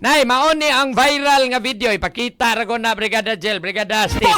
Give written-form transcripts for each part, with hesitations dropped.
Nay, mauni ang viral nga video. Ipakita ra ko na Brigada Jel, Brigada Steve.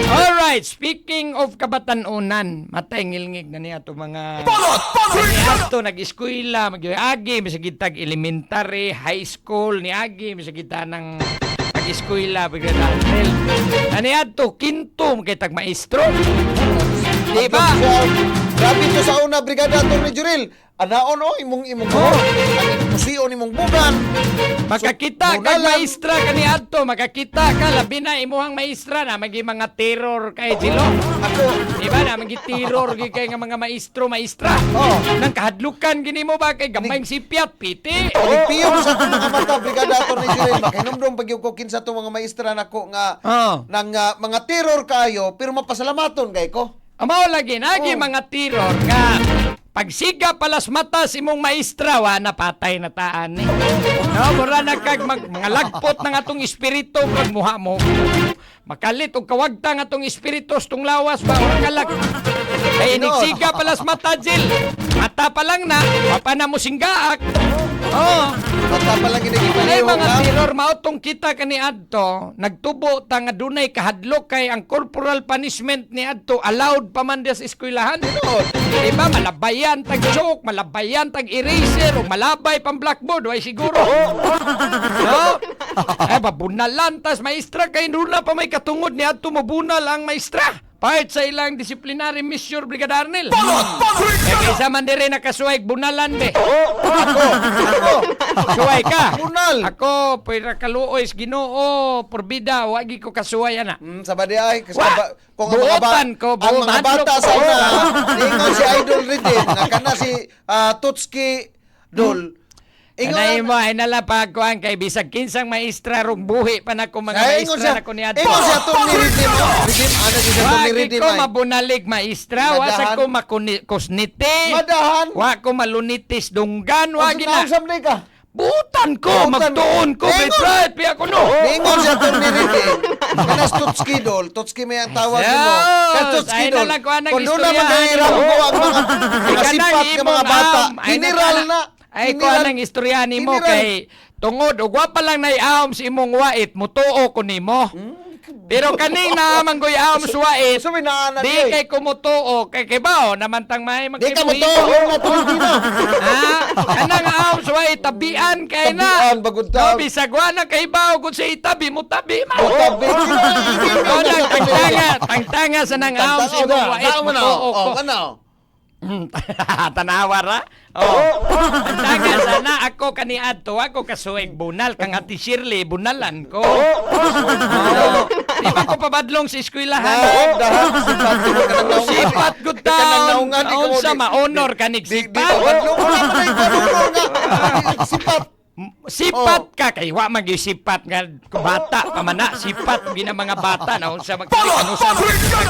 Alright, speaking of kabatanunan, matay ngilngig na niya ito mga... Niya ito, nag-eskwela, mag-agi, masagitag elementary, high school, niagi, masagita ng nag-eskwela, pagkadaanil. Na niya ito, kinto, magkitag maestro. Diba? Grabe ito sa una, Brigada Atty. Juril. Anaon imong musiyon imong bugan. Makakita ka maestra kaniadto, makakita ka labi na imuhang maestra na magi mga terror kay Jilo. Ako, diba na magi terror gi kay nga mga maestro maestra. Nang kahadlukan gini mo ba kay gamayng sipyat piti. Piyong sa itong mga mata, Brigada Atty. Juril. Makinumdum pag yung kukin sa itong mga maestra nako nga nang mga terror kayo pero mapasalamaton kay ko. Amaw lagi nagi mga terror ka. Pagsiga palas matas imong maestra wa napatay na taan ni. No, mura na kag mga lagpot ng atong espiritu kag muha mo. Makalit og kawagta ng atong espiritu tong lawas ba ora kalag. Kay inigsiga palas mata Jill. Mata pa lang na, pa na mo singgaak. Mata pa lang Ay mga terror mautong kita kani adto, nagtubo ta nga dunay kahadlok kay ang corporal punishment ni adto allowed pa man sa eskwelahan. Diba malabayan tag chalk, malabayan tag eraser o malabay pang blackboard, way siguro. No? Ay babunalan tas maestra kay nula pa may katungod ni adto mabunal ang maestra. Part sa ilang disciplinary mission, Brigada Arnel. Kaysa man dire nakasuway bunalan be. Ako. Suway ka. Bunal. Ako pwera kaluoy Ginoo porbida wagi ko kasuway ana. Sabadi ay kung buotan ko ang mga bata sa una, ingon si Idol Ridin, kana si Tutski Dol. Kanay mo ay nalapag ko ang kay bisag kinsang maestra rong buhi pa na ko mga maestra na ko niadto. Ingon siya to ni Ridin. Ridin ano si to ni Ridin. Wa ko mabunalig maestra, wa sa ko makusniti. Madahan. Wa ko malunitis dunggan, wa gina. Usam ka. Butan ko, magtuon ko, pride, piya ko no. Ingon siya to ni Ridin. Kanas Tutski Dol, Tutski may ang tawag mo. Tutski Dol. Kung doon na maghihirap ko ang mga sipat ng mga bata. General na. Ay ko anang istoryahan nimo kay tungod ug wa pa lang naiahom si imong wait mutuo ko nimo. Pero kaning naamanggoy ahom sa wait. So binaanan di kay kumutuo kay bao naman tang may di ka mutuo nga tuldi na. Kanang ahom sa wait tabian kay na. Tabian bagud ta. Bisag wa na kay bao gud sa itabi mo tabi man. Tabi. Tangtanga sa nang ahom sa imong wait mutuo ko. Tanawa ra? Antaga sana ako kaniadto ako kasuweg bunal kang Ate Shirley bunalan ko. Di ba ko pabadlong sa eskwelahan? Sipat gud ta. Unsa ma-honor kanig sipat? Sipat ka kay wa magisipat nga bata pa man na sipat gina mga bata na unsa magkanusan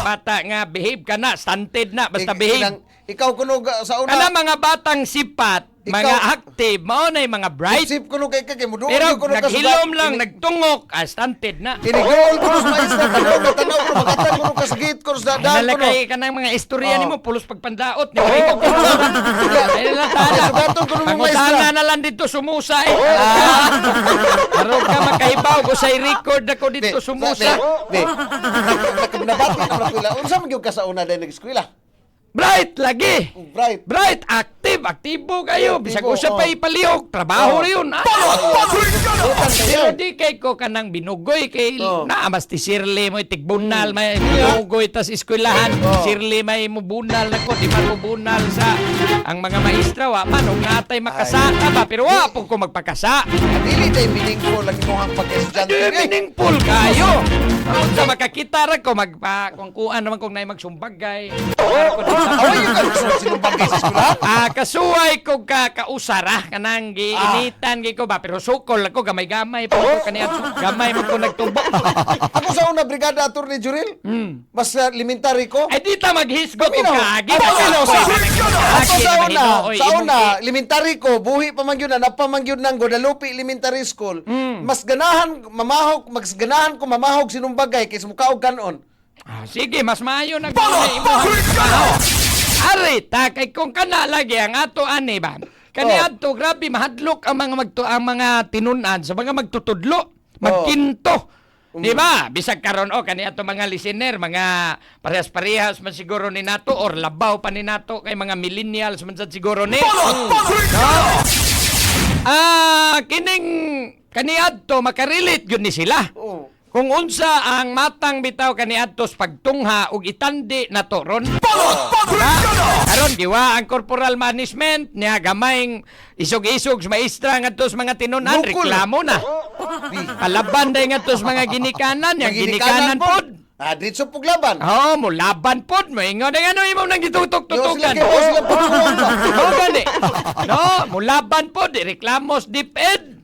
bata nga behave ka na stunted na basta behave. Ikaw kuno sa una. Kana mga batang sipat, mga active, mao na mga bright. Sip kuno kay mo doon pero kuno ka naghilom lang nagtungok, stunted na. Kinigol kuno sa maestra tanaw ko magatan kuno ka sagit kuno sa daan kuno. Nalakay kanang mga istorya nimo pulos pagpandaot ni kay ka. Ay la tala. Sugaton kuno mo maestra. Na lang dito sumusa. Aron ka makahibaw ko sa record ako dito sumusa. Nakabnabati na pila. Unsa man gyud ka sa una dahil nag-eskwela? Bright lagi. Bright. Bright, active, aktibo kayo. Bisag Aktibo, usa pa ipalihok, trabaho rin. Pero di kay ko kanang binugoy kay naamas ti Shirley mo itigbunal may binugoy tas eskwelahan. Shirley may mubunal nako di marubunal sa ang mga maestra wa man og natay makasaka ba pero wa po ko magpakasa. Dili tay meaningful lagi mo ang pag-estudyante. Meaningful kayo. Sa makakita ra ko kung kuan naman kung nay magsumbagay. Away yung kalusunod sinumbagay sa eskwelahan. Kasuway ko kausara kanang giinitan gi ko ba pero sukol ako gamay-gamay pa ko kaniya gamay mo ko nagtubo. Ako sa una brigada attorney Juril. Mas elementary ko. Ay di ta maghisgot ko kaagi. Ako sa una, elementary ko, buhi pa man yun na, napamangyod ng Guadalupe Elementary School. Mas ganahan ko mamahog sinumbagay kaysa mukaog kanon. Sige, mas maayo na gano'n imo. Ari, kay kung kana lagi ang ato ani ba? Kani ato grabe mahadlok ang mga tinunan sa mga magtutudlo, magkinto. Di ba? Bisag karon kani ato mga listener, mga parehas-parehas man siguro ni nato or labaw pa ni nato kay mga millennials man sad siguro ni. Kining kani ato makarelate gyud ni sila. Kung unsa ang matang bitaw kaniadtos pagtungha ug itandi na toron. Karon giwa ang corporal management niya gamayng isog-isog sa maestra ngadtos mga tinunan reklamo na. Palaban day ngadtos mga ginikanan, yang ginikanan pod. Dito pug laban. Mo laban pod mo ingon ano imo nang gitutok-tutukan. Gani. Mo laban pod reklamos DepEd.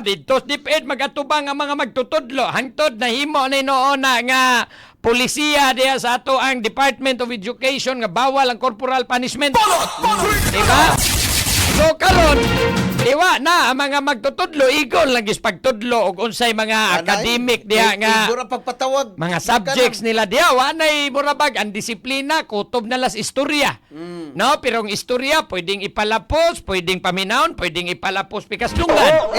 Dito DepEd magatubang ang mga magtutudlo. Hangtod na himo ni noon nga polisiya diya sa ato ang Department of Education nga bawal ang corporal punishment. Diba? So karon, diwa na ang mga magtutudlo igol lang gis pagtudlo og unsay mga academic diya nga pagpatawag mga subjects nila diya wa nay murabag ang disiplina kutob na las istorya. No, pero ang istorya pwedeng ipalapos, pwedeng paminawon, pwedeng ipalapos pikas dunggan.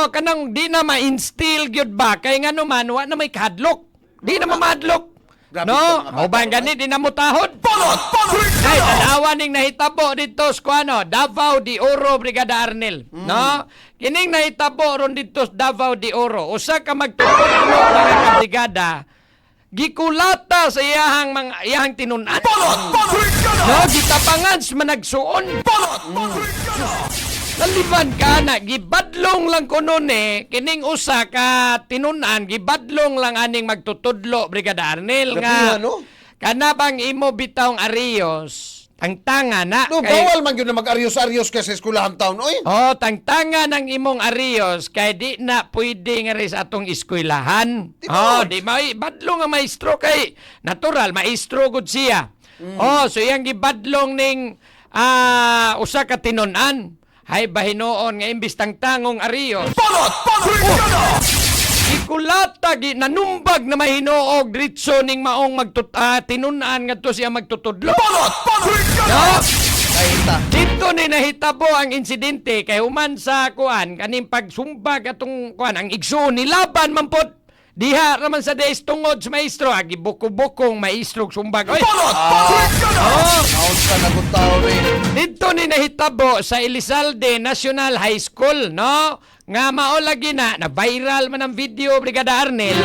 Kanang di na ma-instill gyud ba kay ngano man wa na may kahadlok. Di na mamadlok. No, o ba gani di na mutahod? Ay, tanawa ning nahitabo dito sa Davao de Oro, Brigada Arnel. No? Kining nahitabo ron dito sa Davao de Oro. Usa ka magtutudlo mga kabrigada. Gikulata sa iyahang tinunan. No, gitapangan sa managsuon. Naliban ka na, gibadlong lang ko nun kining usa ka tinunan, gibadlong lang aning magtutudlo, Brigada Arnel, nga, kana bang imo bitawng ariyos, tangtanga na. Bawal man yun na mag-arios-arios ka sa eskwelahan taon, oy. Tangtanga ng imong ariyos, kay di na pwede nga rin sa atong eskwelahan. Di may, badlong nga maestro, kay natural, maestro gud siya. So yang gibadlong ning usa ka tinunan. Hay bahinoon nga imbis tangtangong arios. Ikulata nanumbag na mahinuog diretso ning maong tinunan ngadto siya magtutudlo. Dito ni nahitabo ang insidente kay human sa kuan kaning pagsumbag atong kuan ang igsoon ni laban man pod. Diha raman sa days tungod sa maestro agi buko-bukong maestro sumbag. Oy. Dito ni nahitabo sa Elizalde National High School, no? Nga mao lagi na viral man ang video, Brigada Arnel.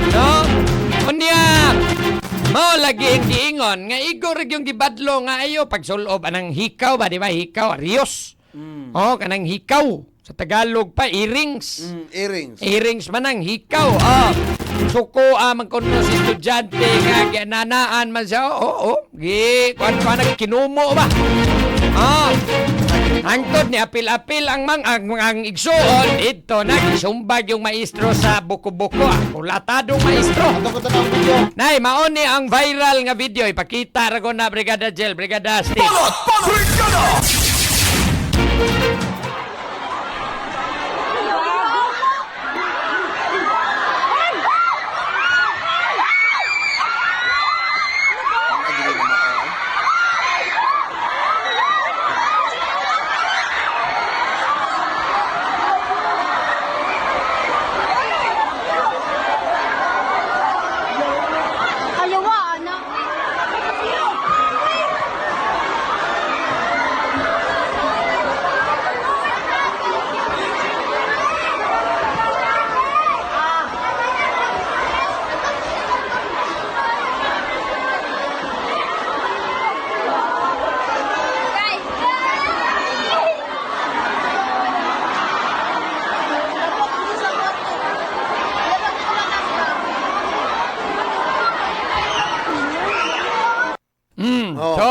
No? Unya mao lagi ang giingon nga igor yung gibadlo nga ayo pagsulob anang hikaw ba, di ba? Hikaw, arios. Kanang hikaw. Sa Tagalog pa, earrings. Earrings man ang hikaw. Suko man kuno si estudyante nga gananaan man siya. Kuan kinumo ba? Hangtod ni apil-apil ang igsuon. Ito nagsumbag yung maestro sa buko-buko. Kulatadong maestro. Nay, maoni ang viral nga video. Ipakita rago na Brigada Jel, Brigada Steve. Ayaw, anak.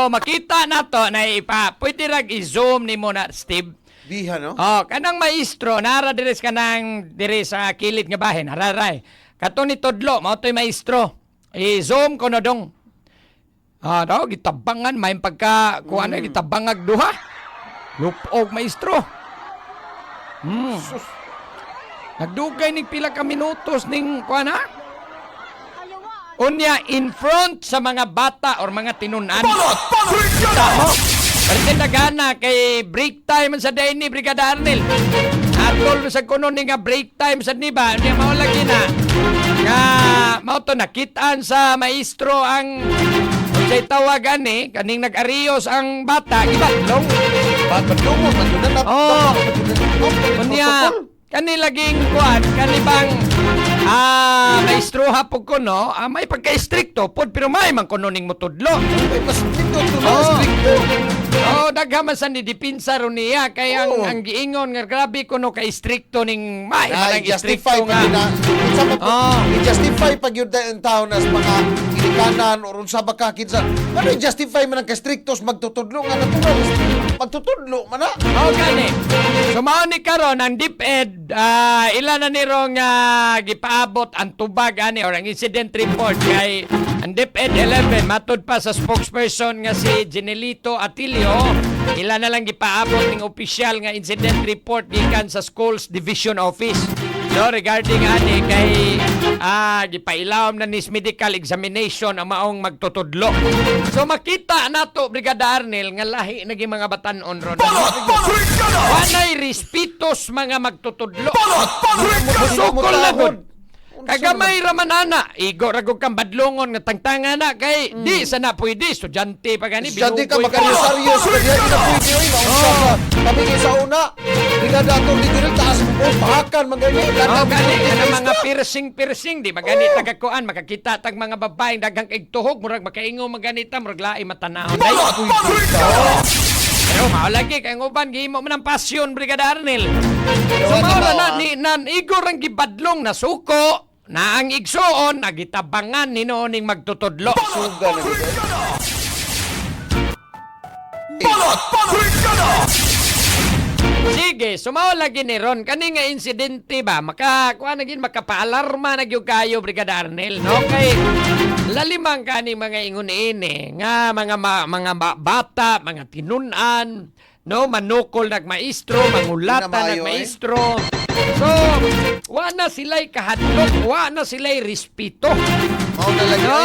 makita na to na pwede rag i-zoom ni mo na, Steve. Diha, no? Oh, kanang maestro, nara diri sa kilid nga bahin, hararay. Kato ni Tudlo, mao to'y maestro. I-zoom ko na dong. Daw, gitabangan, may pagka, kuha na, gitabangag duha. Lupog, maestro. Nagdugay ni pila ka minutos ning, kuha na. Unya, in front sa mga bata or mga tinunan. Kita mo. Kasi nagana kay break time sa day ni Brigada Arnel. Atol sa kuno ni nga break time sa niba. Niya mao lagi na. Nga mao to nakitaan sa maestro ang say tawagan ni kaning nag-arios ang bata ibadlong. Badlong mo man na. Unya kani laging kuan kani bang maestro hapog ko no, may pagka-stricto pod pero may man kuno ning mutudlo. Mas dito stricto. Daghaman sa ni dipinsa ron niya kay ang giingon nga grabe kuno kay stricto ning may manang justify stricto nga. I-justify pag yun ang tao nas mga ginikanan o unsa ba ka kinsa. Ano i-justify man ang ka-strictos magtutudlo nga natural. Magtutudlo man na. Gani. So mao ni karon ang DepEd ilan na nirong gipaabot ang tubag ani or ang incident report kay ang DepEd 11 matud pa sa spokesperson nga si Jenelito Atilio ilan na lang gipaabot ning opisyal nga incident report gikan sa Schools Division Office. So regarding ani kay gipailawom na nis medical examination ang maong magtutudlo. So makita nato Brigada Arnel nga lahi na gi mga batan-on ron. Wanay respetos mga magtutudlo. Sukol na gud. Kagamay ramanana, igo ragog kang badlongon nga tangtanga na kay di sana pwede estudyante pa gani Estudyante ka magkarios-arios ka diha di na pwede oy maunsa ka. Kami sa una, Brigada ato dito rin taas mo pahakan magani. Gani ka mga piercing di magani tagakuan makakita tag mga babaeng daghang igtuhog murag makaingo maganita murag lain matanahon. Pero maulagi kay uban gihimo man ang pasyon Brigada Arnel. So maura na ni nan igor ang gibadlong na suko na ang igsoon nagitabangan ni nooning magtutudlo. Suga na Sige, sumao lagi ni Ron kani nga insidente ba makakuha na gid makapaalarma na gyud kayo Brigada Arnel no kay lalimang kani mga ingon ini nga mga bata, mga tinunan no manukol nagmaestro, mangulata nagmaestro. So, wa na sila'y kahadlok, wa na sila'y respeto. Mao na lang no?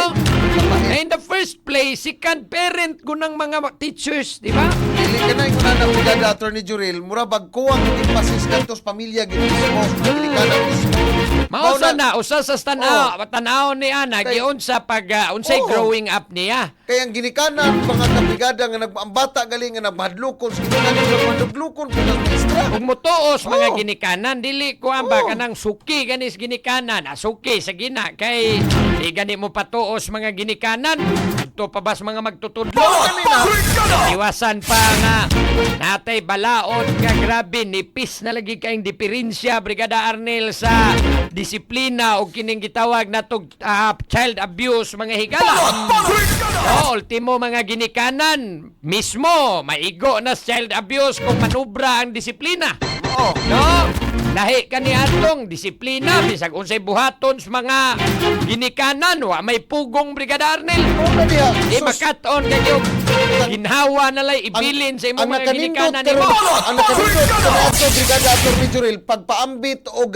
In the first place, second parent ko ng mga teachers, di ba? Dili ka na yung nanang Brigada Attorney Jurel, mura bagkuwang hindi pasis kantos pamilya ginismo, dili ka na mismo. Mausa na, usa sa tanaw ni Ana, giyon sa unsay growing up niya. Kaya ang ginikanan, mga kabrigada nga ang bata galing nga nagmadlukon, sa ginikanan nagmadlukon kung nag-extra. Kung mutuos mga ginikanan, dili ko amba kanang suki ganis ginikanan, suki sa gina, kay gani mo patuos mga ginikanan, ito pa bas mga magtutudlo. Iwasan pa nga, natay balaod nga grabe, nipis na lagi kayong diferensya, Brigada Arnel, sa disiplina o kining gitawag na child abuse mga higala. No, ultimo mga ginikanan mismo maigo na child abuse kung manubra ang disiplina. No, lahi kani atong disiplina bisag unsay buhaton sa mga ginikanan wa may pugong Brigada Arnel. Di makaton kayo ginhawa na lay ibilin sa imong mga ginikanan nimo. Ang nakanindot sa Brigada Attorney Jurel pagpaambit o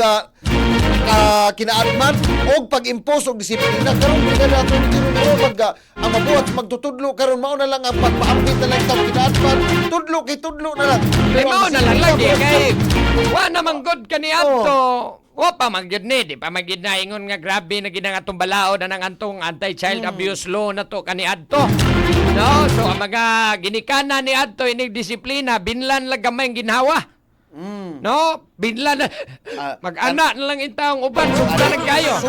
kinaadman o pag-impose og disiplina karon Brigada Attorney Jurel pag ang mabuhat magtutudlo karon mao na lang ang pagpaambit na lang taw kinaadman tudlo na lang. Mao na lang lagi kay wa namang good kaniadto. Wa pa magyud ni, di pa magyud na ingon nga grabe na ginang atong balaod na ng antong anti-child abuse law na to kaniadto. No, so ang mga ginikanan ni adto inig disiplina binlan lang gamay ginhawa. No, binlan na mag-ana na lang intaong uban sobra lang kayo.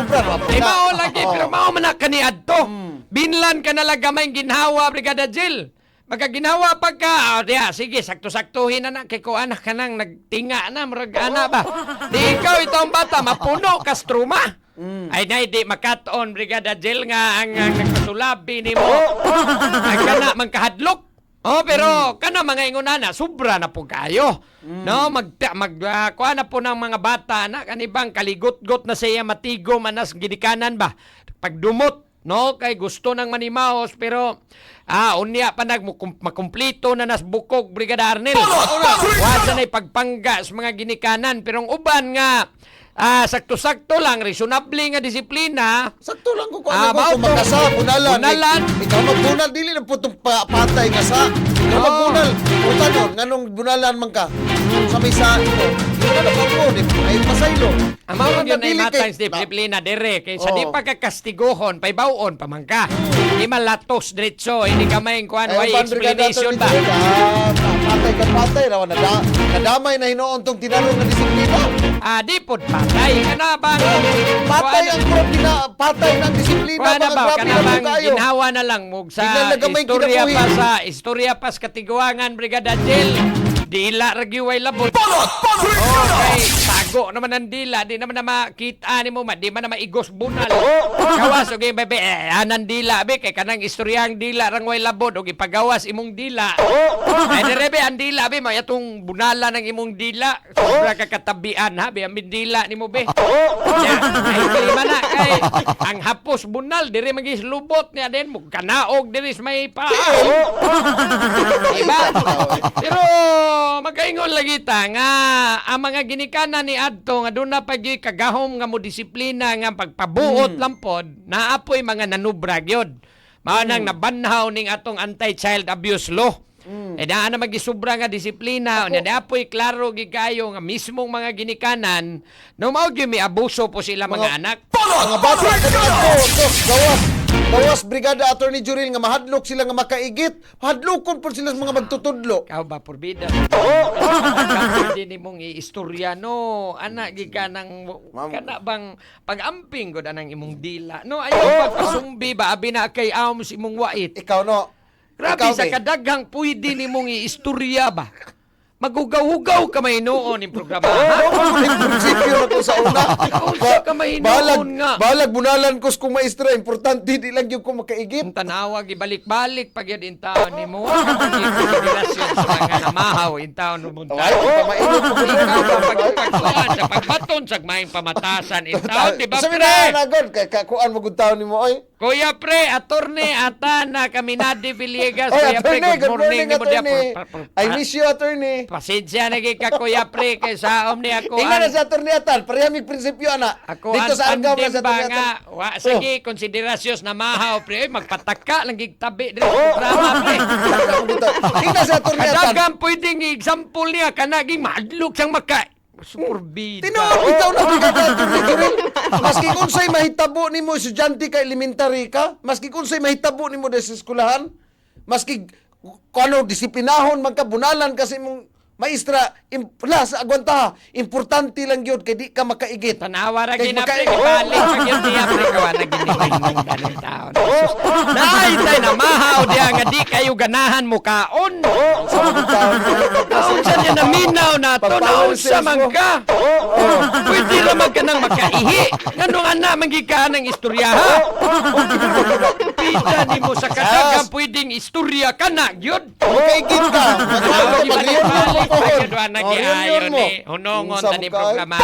Mao lagi pero mao man kaniadto. Binlan ka na lang gamay ginhawa Brigada Jill. Magkaginawa pagka, diya, sige, sakto-saktuhin na kay ko anak ka nang nagtinga na, marag ana ba? Di ikaw itong bata, mapuno kastruma. Ay na, di makatoon, Brigada Jill nga ang nagpasulabi ni mo. Ay ka na, magkahadlok. Pero kana mga ingunana, sobra na po kayo. No, kuha na po ng mga bata na kanibang kaligot-got na siya matigo manas gidikanan ba? Pagdumot, no, kay gusto ng manimaos pero unya pa makumplito na nas bukog Brigada Arnel. Wasa na pagpangga sa mga ginikanan pero ang uban nga sakto-sakto lang, reasonable nga disiplina. Sakto lang ko kung magkasa, bunalan. Ikaw magbunal, dili na po itong patay nga sa. Ikaw magbunal. Puta nun, nganong bunalan man ka. Sa may sa ito. Ikaw na pagmo, ay pasaylo. Amaw yun ay matang disiplina, dire. Kaysa di pa kakastigohon, paibawon pa man ka. Di malatos diretso, hindi ka may kuhan, why explanation ba? Patay raw. Nadamay na hinoon tong tinanong na disiplina. Di po patay ka na ba? Patay ang prop, patay ng disiplina. Kuha ba? Ka na bang ginhawa na lang mo sa istorya pa sa katiguangan, Brigada Jill. Dila ragiway labot. Okay, tago naman ang dila. Di naman na makita ni mo. Di man na maigos bunal. Gawas, okay, bebe. Anan dila, be. Kay kanang istoryang dila rangway labot. Okay, pagawas imong dila. Ay, direbe, ang dila, be. May atong bunala ng imong dila. Sobra kakatabian, ha, be. Ang dila ni mo, be. Ay, kalima na. Kay, ang hapos bunal. Diri magis lubot niya din. Kanaog, diri may paa. Diba? Pero, magkaingon lagi ta nga ang mga ginikanan ni adto nga doon na pagi kagahom nga mo disiplina nga pagpabuot lampod naapoy mga nanubra gyud mao nang nabanhaw ning atong anti-child abuse law. Naa na magisubra nga disiplina unya naapoy klaro gigayo nga mismong mga ginikanan no mao gyud mi abuso po sila mga anak. Mga bata gawas Brigada Attorney Juril nga mahadlok sila nga makaigit. Hadlokon po sila sa mga magtutudlo. Kau ba porbida? Hindi nimong iistorya no. Anak giga nang kana bang pag-amping gud anang imong dila. No ayaw pagpasumbi ba abi na kay amos imong wait. Ikaw no. Grabe sa kadaghang pwede nimong iistorya ba? Magugaw-hugaw ka may noon yung programa. Prinsipyo na ko sa una. Ka may noon nga. Balag bunalan ko kung maestra. Importante, di lang yung kung makaigit. Ang tanawag, ibalik-balik pag yun in taon ni mo. Konsiderasyon sa mga namahaw in taon mo. Ay, pamainit mo. Pagkuhan sa pagbaton sa maing pamatasan in taon. Di ba, sabi pre? na nagod. Kuan mo gud taon ni mo, oy. Kuya pre, attorney, Atana, Caminade Villegas. Oy, Kuya pre, good morning, attorney. I I miss you, attorney. Pasensya na ka, Kuya pre, kay saom ni ako. Tingnan na sa attorney atan, parehang prinsipyo ana. Ako Dito sa Argao na sa attorney nga, atan. sige, konsiderasyos na mahaw, pre. Magpataka lang gigtabi din sa programa, pre. Tingnan sa attorney atan. Kadagang pwedeng example niya, kanaging mahadlok siyang surbida. Tinuod bitaw na Brigada Attorney Juril. Maski unsay mahitabo nimo estudyante ka elementary ka, maski unsay mahitabo nimo sa eskwelahan, maski kuno disiplinahon magkabunalan kasi mong maestra, sa agwanta, importante lang yun, kaya di ka makaigit. Tanawa ra ginapre, gibalik pag yun niya, pre, kawa na ginigay ng ganang taon. Naitay na mahaw diya nga di kayo ganahan mo kaon. Naunsa niya na minaw na to, naunsa man ka. Pwede naman ka nang makaihi. Ngano nga na, magika ng istorya, ha? Pita ni mo sa kadagang pwedeng istorya ka na, yun. Makaigit ka. Balik-balik. Pagkadwa nag-iayon ni Hunongon tani programa.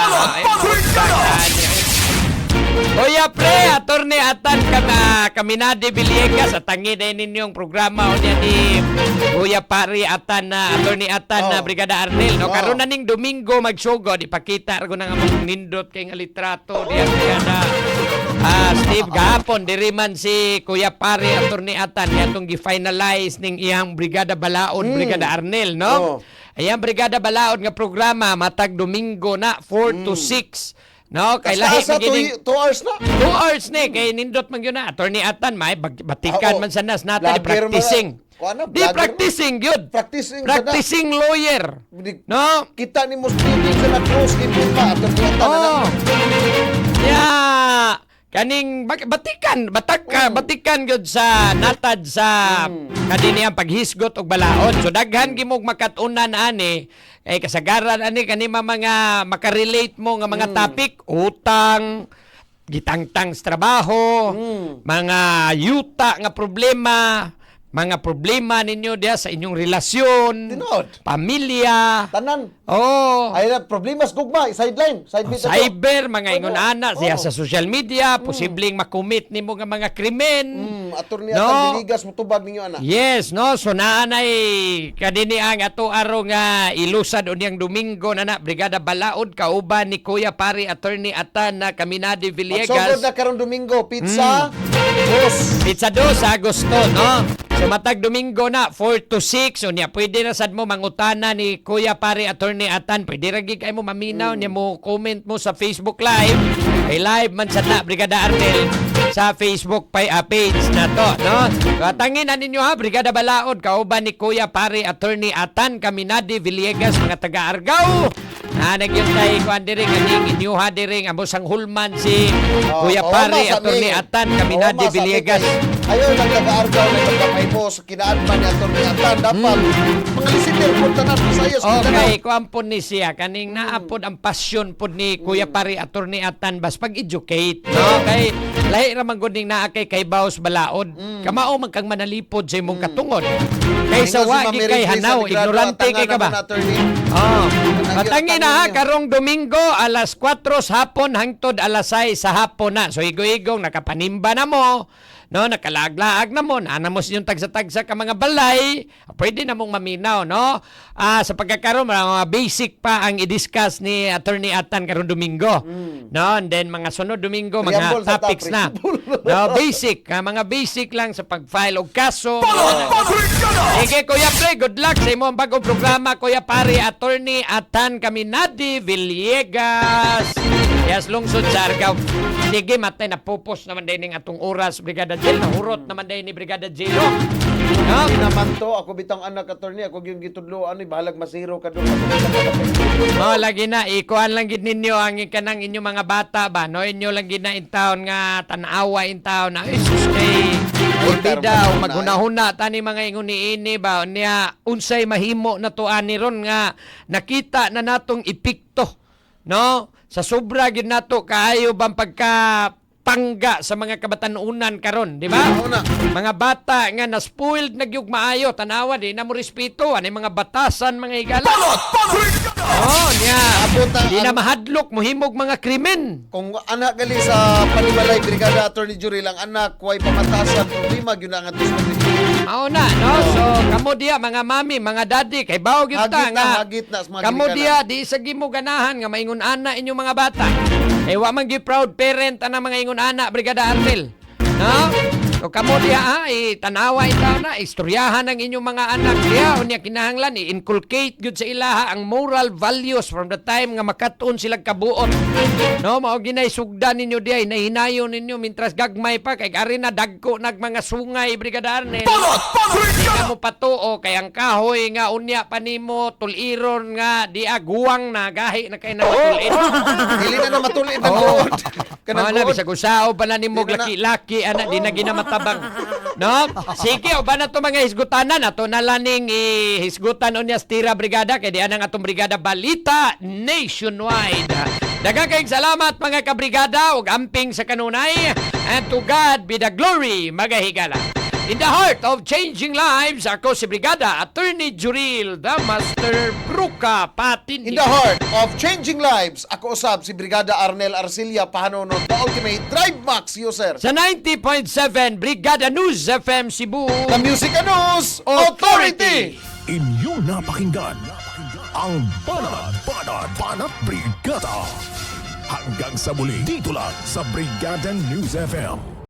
Kuya pre, attorney atan Caminade Villegas at tangi din ninyong programa o niya ni Kuya Pari atan na attorney atan na Brigada Arnel. No? Karoon na ning Domingo magsugod, ipakita ko na nga mong nindot kay nga litrato diya Brigada Steve gahapon diri man si Kuya Pari attorney atan niya itong gi-finalize ning iyang Brigada Balaod, Brigada Arnel, no? Ayan, Brigada Balaod nga programa, matag Domingo na, 4 to 6. No, kay lahi sa 2 hours na. 2 hours ni, kay nindot man yun na. Attorney Atan, may batikan man sa nas natin, practicing. Di practicing, yun. Practicing lawyer. No? Kita ni mo speaking sa na-close, hindi pa. Attorney Atan na. kaning batikan gyud sa natad sa kaniyang paghisgot og balaod. So daghan gimog makatunan ani kay kasagaran ani kanima mga makarelate mo nga mga topic, utang, gitangtang sa trabaho, mga yuta nga problema, mga problema ninyo diya sa inyong relasyon, Tinod. pamilya, Tanan. oh, Ay na problema sa gugma, sideline, side bit. cyber, mga ingon ana siya Oh. sa social media, posibleng makumit nimo nga mga krimen. Attorney No. Atan Biligas mutubag ninyo ana. Yes, no? So naanay kadini ang ato aro nga ilusad unyang Domingo na Brigada Balaod kauban ni Kuya Pari Attorney Atan na Caminadi Magsugod Villegas. na karon Domingo, pizza, boss. Pizza 2 sa Agosto, no? So matag Domingo na 4 to 6 unya pwede na sad mo mangutana ni Kuya Pari Attorney Atan. Pwede ra gid kay mo maminaw niya mo comment mo sa Facebook Live. Kay live man sad na Brigada Arnel sa Facebook page na to, no? Katangin na ninyo ha, Brigada Balaod, kauban ni Kuya Pari Attorney Atan, Caminadi, Villegas, mga taga-Argao. Na nagyon tayo kuan diri kaning inyuha diri amo sang hulman si Kuya Pari Attorney Atan, Caminadi, Villegas. Ayo lang nag-aargaw na pagkapay mo sa kinaan man ni Attorney Atan. Dapat mga listener po tanan sa iyo. Okay, kuan po ni siya kaning naapod ang passion pod ni Kuya Pari Attorney Atan bas pag-educate, no? Kay lahi ra man gud ning naa kay Baos Balaod. Kamao man kang manalipod sa imong katungod. Kay sa wagi kay hanaw, ignorante kay ka ba? Oh. Patangin na ha, karong Domingo, alas 4 sa hapon, hangtod alas 6 sa hapon na. So, igo-igong, nakapanimba na mo, no, nakalaag-laag na mo, na mo yung tagsa-tagsa ka mga balay, pwede na mong maminaw, no? Sa pagkakaroon, mga basic pa ang i-discuss ni Attorney Atan karong Domingo. No, and then mga sunod Domingo, mga Preamble sa topics top, na. No, basic, mga basic lang sa pag-file og kaso. Sige, Kuya Pre, good luck sa imo ang bagong programa, Kuya Pari Attorney Atan Caminadi Villegas. Yes, lungsod sa Argao. Sige, matay na pupos naman din ng atong oras, Brigada Jill. Nahurot naman din ni Brigada Jill. No? Hindi naman to, ako bitang anak attorney, ako yung gitudloan ni bahalag masiro ka doon. Oh, lagi na ikuan lang gid ninyo ang kanang inyo mga bata ba, no? Inyo lang gid na in town nga tan-awa in town na isus kay daw maghunahuna tani mga ingon niini ba niya unsay mahimo na to ani ron nga nakita na natong epekto, no? Sa sobra gid nato kaayo bang pagka pangga sa mga kabatanunan karon, di ba? Mga bata nga na-spoiled nagyug maayo, tanawa di na mo respeto ani mga batasan mga higala. Oh, niya. Di na mahadlok mohimog mga krimen. Kung anak gali sa panibalay Brigada Attorney Jury lang anak, way pamatasan problema gyud ang atos Mao na, no? So, kamo diya, mga mami, mga daddy, kay bawo gyud ta nga. hagit na sa mga Kamo ginikanan. diya, di sa gimo ganahan nga maingon ana inyong mga bata. Eh, wa man gyud proud parent ana mga ingon ana, Brigada Arnel. No? So, kamo diya, tanawa itaw na, istoryahan ang inyong mga anak diya, unya kinahanglan, i-inculcate gyud sa ilaha ang moral values from the time nga makatuon sila kabuot. No, mao ginay sugdan ninyo diya, hinahinayon ninyo mintras gagmay pa kay ari na dagko nag mga sungay, Brigada Arnel. Di ka mo patuo kay ang kahoy nga unya pa nimo tuliron nga di aguwang na gahi na kay na tulid. Dili na matuli ng Oo. buod. Kanang Kanang bisag usaw pa na nimo Di na na- laki-laki ana di na ginamataba. No? Sige, o ba na to mga hisgutanan? Ato na laning hisgutan unya Stira Brigada kay di anang atong Brigada Balita Nationwide. Daghang kayong salamat mga kabrigada ug amping sa kanunay. And to God be the glory, mga higala. In the heart of changing lives, ako si Brigada Attorney Juril, the Master Bruca Patindi. In the heart of changing lives, ako usab si Brigada Arnel Arcilia Pahanonod, the ultimate Drive Max user. Sa 90.7 Brigada News FM Cebu. The Music and News Authority. Inyong napakinggan ang Banat Brigada. Hanggang sa muli, dito lang sa Brigada News FM.